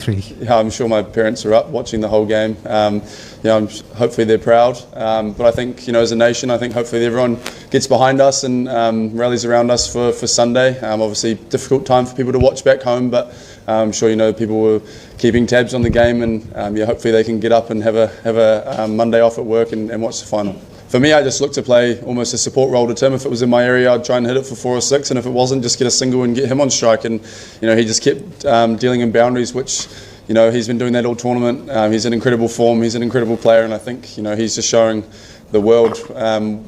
Yeah, I'm sure my parents are up watching the whole game. Hopefully they're proud. But I think, as a nation, I think hopefully everyone gets behind us and rallies around us for Sunday. Obviously, difficult time for people to watch back home, but I'm sure people were keeping tabs on the game, and hopefully they can get up and have a Monday off at work and watch the final. For me, I just look to play almost a support role to Tim. If it was in my area, I'd try and hit it for 4 or 6, and if it wasn't, just get a single and get him on strike. And he just kept dealing in boundaries, which he's been doing that all tournament. He's in incredible form. He's an incredible player, and I think he's just showing the world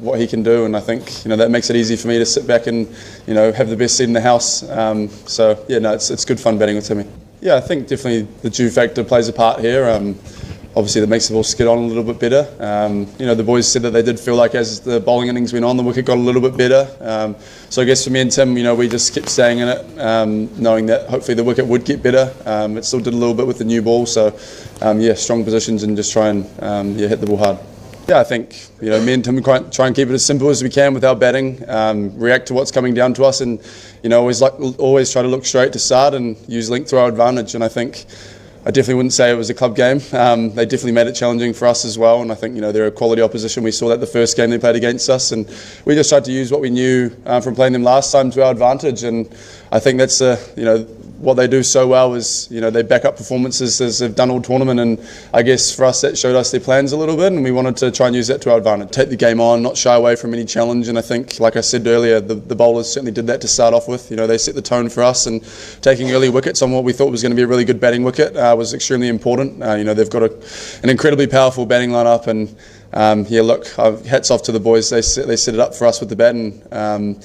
what he can do. And I think that makes it easy for me to sit back and have the best seat in the house. It's good fun batting with Timmy. Yeah, I think definitely the dew factor plays a part here. Obviously, that makes the ball skid on a little bit better. The boys said that they did feel like as the bowling innings went on, the wicket got a little bit better. So I guess for me and Tim, we just kept staying in it, knowing that hopefully the wicket would get better. It still did a little bit with the new ball. So, strong positions and just try and hit the ball hard. Yeah, I think me and Tim try and keep it as simple as we can with our batting, react to what's coming down to us, and always try to look straight to start and use length to our advantage. And I think I definitely wouldn't say it was a club game. They definitely made it challenging for us as well, and I think they're a quality opposition. We saw that the first game they played against us, and we just tried to use what we knew from playing them last time to our advantage. And I think that's what they do so well is they back up performances as they've done all tournament, and I guess for us that showed us their plans a little bit, and we wanted to try and use that to our advantage. Take the game on, not shy away from any challenge, and I think, like I said earlier, the bowlers certainly did that to start off with. They set the tone for us, and taking early wickets on what we thought was going to be a really good batting wicket was extremely important. They've got an incredibly powerful batting lineup, and hats off to the boys. They set it up for us with the bat, and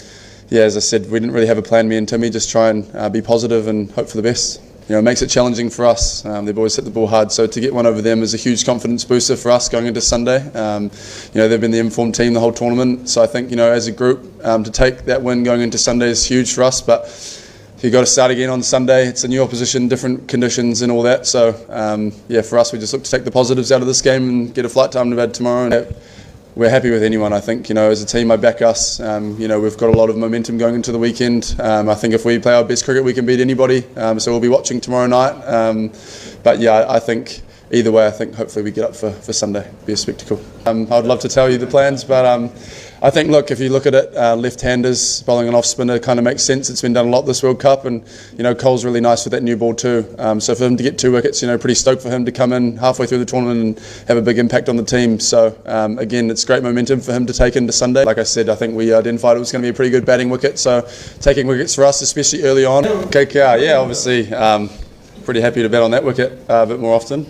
as I said, we didn't really have a plan, me and Timmy, just try and be positive and hope for the best. It makes it challenging for us. They've always hit the ball hard, so to get one over them is a huge confidence booster for us going into Sunday. They've been the informed team the whole tournament, so I think as a group to take that win going into Sunday is huge for us. But if you've got to start again on Sunday, it's a new opposition, different conditions and all that. So for us, we just look to take the positives out of this game and get a flight time to bed tomorrow. And we're happy with anyone. I think as a team, I back us. We've got a lot of momentum going into the weekend. I think if we play our best cricket, we can beat anybody. So we'll be watching tomorrow night. I think either way, I think hopefully we get up for Sunday. It'll be a spectacle. I'd love to tell you the plans, but I think, if you look at it, left-handers bowling an off-spinner kind of makes sense. It's been done a lot this World Cup, and Cole's really nice with that new ball too. So for him to get 2 wickets, pretty stoked for him to come in halfway through the tournament and have a big impact on the team. So again, it's great momentum for him to take into Sunday. Like I said, I think we identified it was going to be a pretty good batting wicket. So taking wickets for us, especially early on. KKR, obviously, pretty happy to bat on that wicket a bit more often.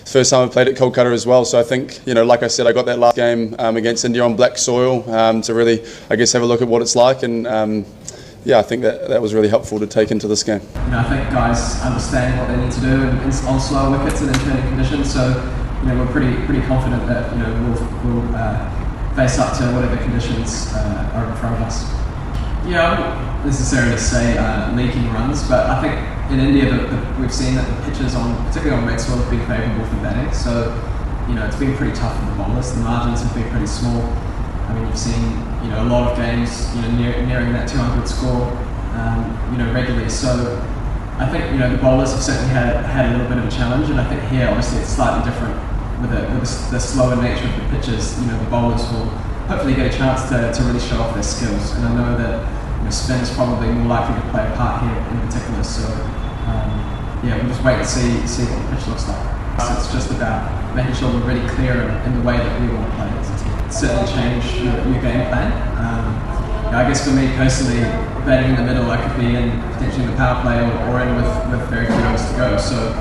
First time I played at Kolkata as well, so I think, like I said, I got that last game against India on black soil to really, I guess, have a look at what it's like, and I think that was really helpful to take into this game. I think guys understand what they need to do on slower wickets and in turning conditions, so we're pretty confident that we'll face up to whatever conditions are in front of us. I wouldn't necessarily say leaking runs, but I think in India we've seen that the pitches particularly on red soil, have been favourable for batting. So it's been pretty tough for the bowlers. The margins have been pretty small. You've seen a lot of games nearing that 200 score regularly. So I think the bowlers have certainly had a little bit of a challenge, and I think here obviously it's slightly different with the slower nature of the pitches. The bowlers will hopefully get a chance to really show off their skills, and I know that spin is probably more likely to play a part here in particular. So we'll just wait and see what the pitch looks like. So it's just about making sure we're really clear in the way that we want to play it. Certainly change your game plan. I guess for me personally, batting in the middle, I could be in potentially the power play or in with very few overs to go. So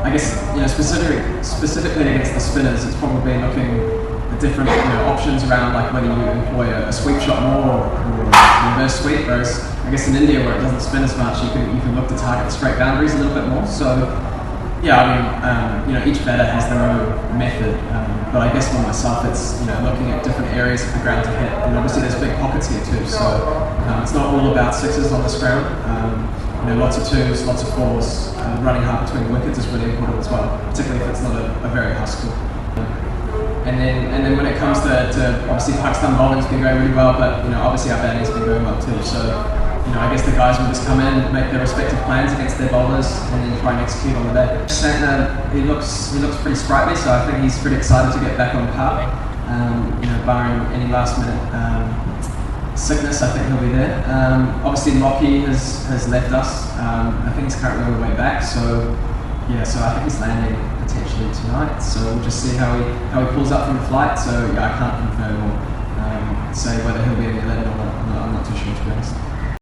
I guess specifically against the spinners, it's probably looking at different options around, like whether you employ a sweep shot more or a reverse sweep. Whereas I guess in India, where it doesn't spin as much, you can look to target straight boundaries a little bit more. So each batter has their own method, but I guess for myself, it's looking at different areas of the ground to hit, and obviously there's big pockets here too. So it's not all about sixes on this ground. Lots of twos, lots of fours. Running hard between the wickets is really important as well, particularly if it's not a very high score. And then when it comes to obviously Pakistan bowling has been going really well, but obviously our batting has been going well too. So I guess the guys will just come in, make their respective plans against their bowlers, and then try and execute on the day. Santner, he looks pretty sprightly, so I think he's pretty excited to get back on par. Barring any last minute sickness, I think he'll be there. Obviously, Lockie has left us. I think he's currently on the way back, so I think he's landing potentially tonight. So we'll just see how he pulls up from the flight. So I can't confirm or say whether he'll be in the 11 or not. I'm not too sure, to be honest.